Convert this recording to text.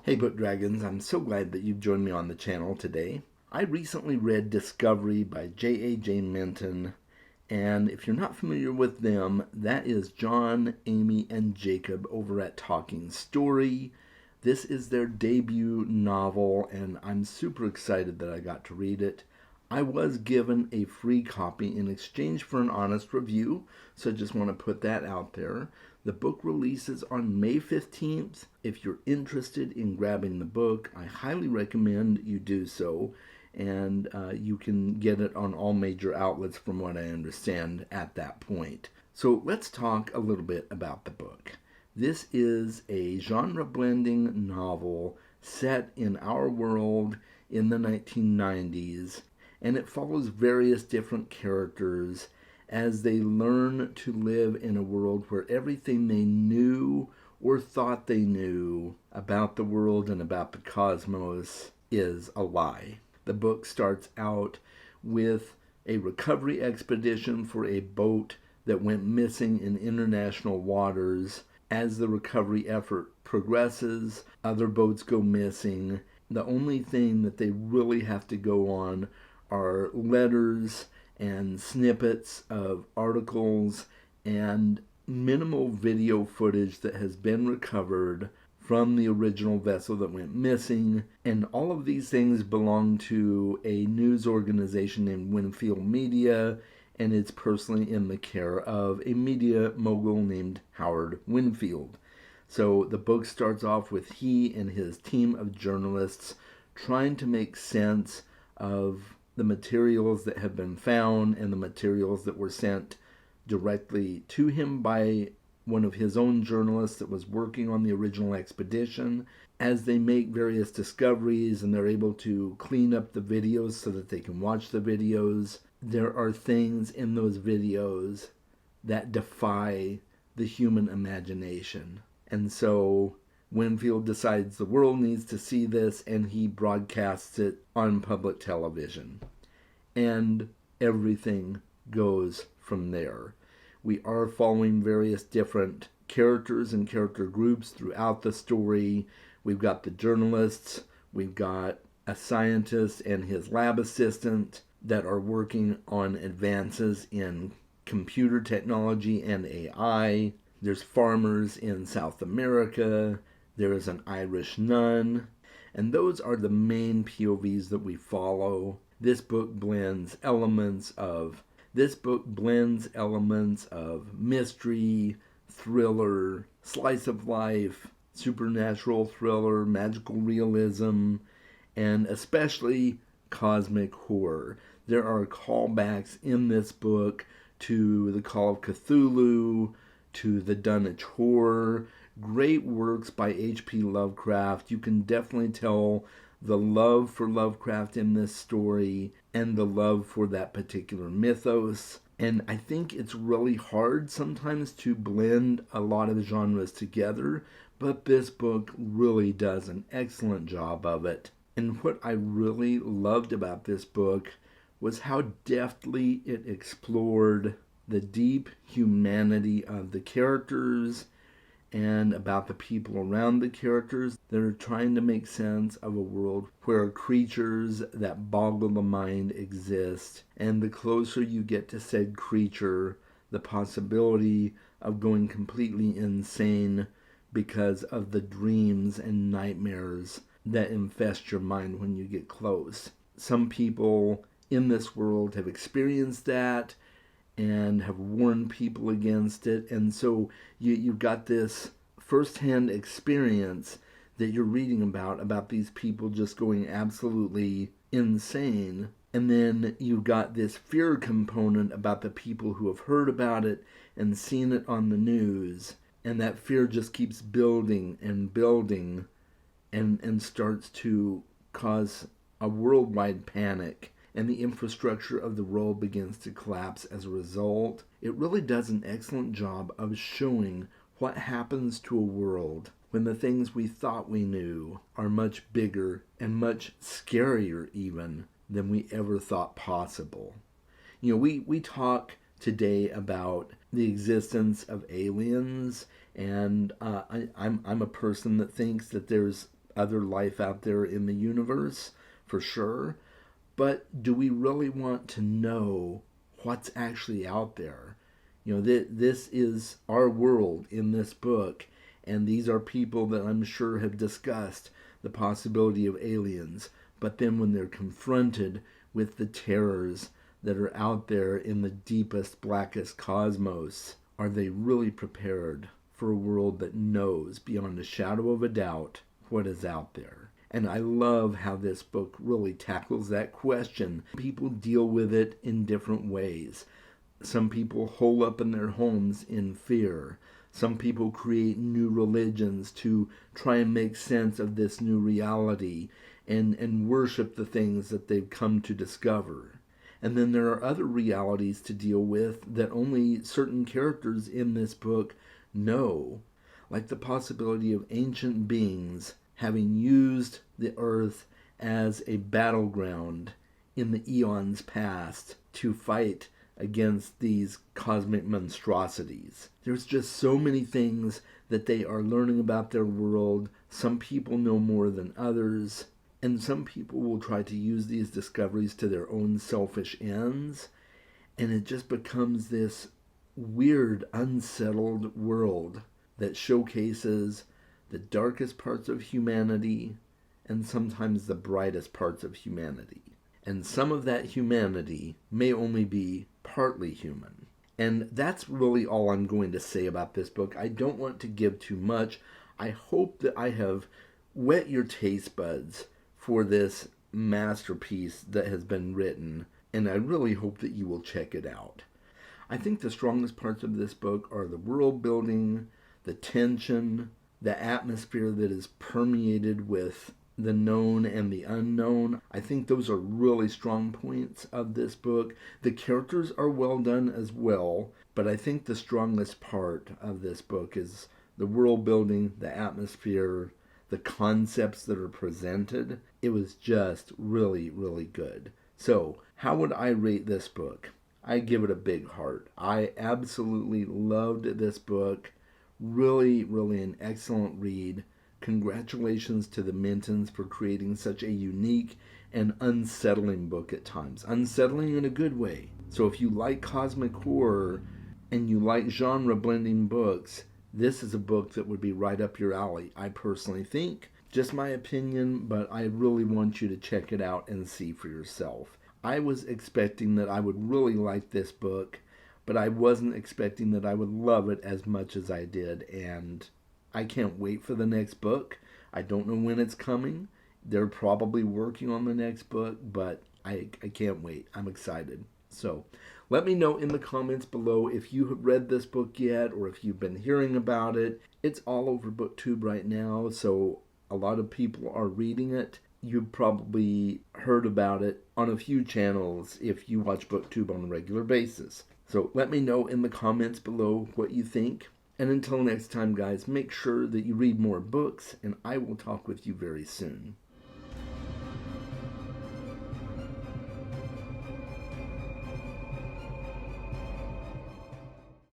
Hey Book Dragons, I'm so glad that you've joined me on the channel today. I recently read Discovery by J.A.J. Minton, and if you're not familiar with them, that is John, Amy, and Jacob over at Talking Story. This is their debut novel, and I'm super excited that I got to read it. I was given a free copy in exchange for an honest review, so I just want to put that out there. The book releases on May 15th. If you're interested in grabbing the book, I highly recommend you do so, and you can get it on all major outlets from what I understand at that point. So let's talk a little bit about the book. This is a genre-blending novel set in our world in the 1990s, and it follows various different characters as they learn to live in a world where everything they knew or thought they knew about the world and about the cosmos is a lie. The book starts out with a recovery expedition for a boat that went missing in international waters. As the recovery effort progresses, other boats go missing. The only thing that they really have to go on are letters and snippets of articles and minimal video footage that has been recovered from the original vessel that went missing. And all of these things belong to a news organization named Winfield Media, and it's personally in the care of a media mogul named Howard Winfield. So the book starts off with he and his team of journalists trying to make sense of the materials that have been found and the materials that were sent directly to him by one of his own journalists that was working on the original expedition. As they make various discoveries and they're able to clean up the videos so that they can watch the videos, there are things in those videos that defy the human imagination. And so Winfield decides the world needs to see this, and he broadcasts it on public television. And everything goes from there. We are following various different characters and character groups throughout the story. We've got the journalists, we've got a scientist and his lab assistant that are working on advances in computer technology and AI. There's farmers in South America. There is an Irish nun. And those are the main POVs that we follow. This book blends elements of mystery, thriller, slice of life, supernatural thriller, magical realism, and especially cosmic horror. There are callbacks in this book to the Call of Cthulhu, to the Dunwich Horror, great works by H.P. Lovecraft. You can definitely tell the love for Lovecraft in this story and the love for that particular mythos. And I think it's really hard sometimes to blend a lot of genres together, but this book really does an excellent job of it. And what I really loved about this book was how deftly it explored the deep humanity of the characters and about the people around the characters that are trying to make sense of a world where creatures that boggle the mind exist. And the closer you get to said creature, the possibility of going completely insane because of the dreams and nightmares that infest your mind when you get close. Some people in this world have experienced that and have warned people against it, and so you've got this firsthand experience that you're reading about these people just going absolutely insane, and then you've got this fear component about the people who have heard about it and seen it on the news, and that fear just keeps building and building and starts to cause a worldwide panic, and the infrastructure of the world begins to collapse as a result. It really does an excellent job of showing what happens to a world when the things we thought we knew are much bigger and much scarier even than we ever thought possible. You know, we talk today about the existence of aliens, and I'm a person that thinks that there's other life out there in the universe, for sure. But do we really want to know what's actually out there? This is our world in this book, and these are people that I'm sure have discussed the possibility of aliens. But then when they're confronted with the terrors that are out there in the deepest, blackest cosmos, are they really prepared for a world that knows beyond a shadow of a doubt what is out there? And I love how this book really tackles that question. People deal with it in different ways. Some people hole up in their homes in fear. Some people create new religions to try and make sense of this new reality and worship the things that they've come to discover. And then there are other realities to deal with that only certain characters in this book know, like the possibility of ancient beings having used the earth as a battleground in the eons past to fight against these cosmic monstrosities. There's just so many things that they are learning about their world. Some people know more than others, and some people will try to use these discoveries to their own selfish ends, and it just becomes this weird, unsettled world that showcases the darkest parts of humanity and sometimes the brightest parts of humanity. And some of that humanity may only be partly human. And that's really all I'm going to say about this book. I don't want to give too much. I hope that I have whet your taste buds for this masterpiece that has been written, and I really hope that you will check it out. I think the strongest parts of this book are the world building, the tension, the atmosphere that is permeated with the known and the unknown. I think those are really strong points of this book. The characters are well done as well, but I think the strongest part of this book is the world building, the atmosphere, the concepts that are presented. It was just really, really good. So, how would I rate this book? I give it a big heart. I absolutely loved this book. Really, really an excellent read. Congratulations to the Mintons for creating such a unique and unsettling book at times. Unsettling in a good way. So if you like cosmic horror and you like genre blending books, this is a book that would be right up your alley, I personally think. Just my opinion, but I really want you to check it out and see for yourself. I was expecting that I would really like this book, but I wasn't expecting that I would love it as much as I did, and I can't wait for the next book. I don't know when it's coming. They're probably working on the next book, but I can't wait. I'm excited. So let me know in the comments below if you have read this book yet or if you've been hearing about it. It's all over BookTube right now, so a lot of people are reading it. You've probably heard about it on a few channels if you watch BookTube on a regular basis. So let me know in the comments below what you think. And until next time, guys, make sure that you read more books, and I will talk with you very soon.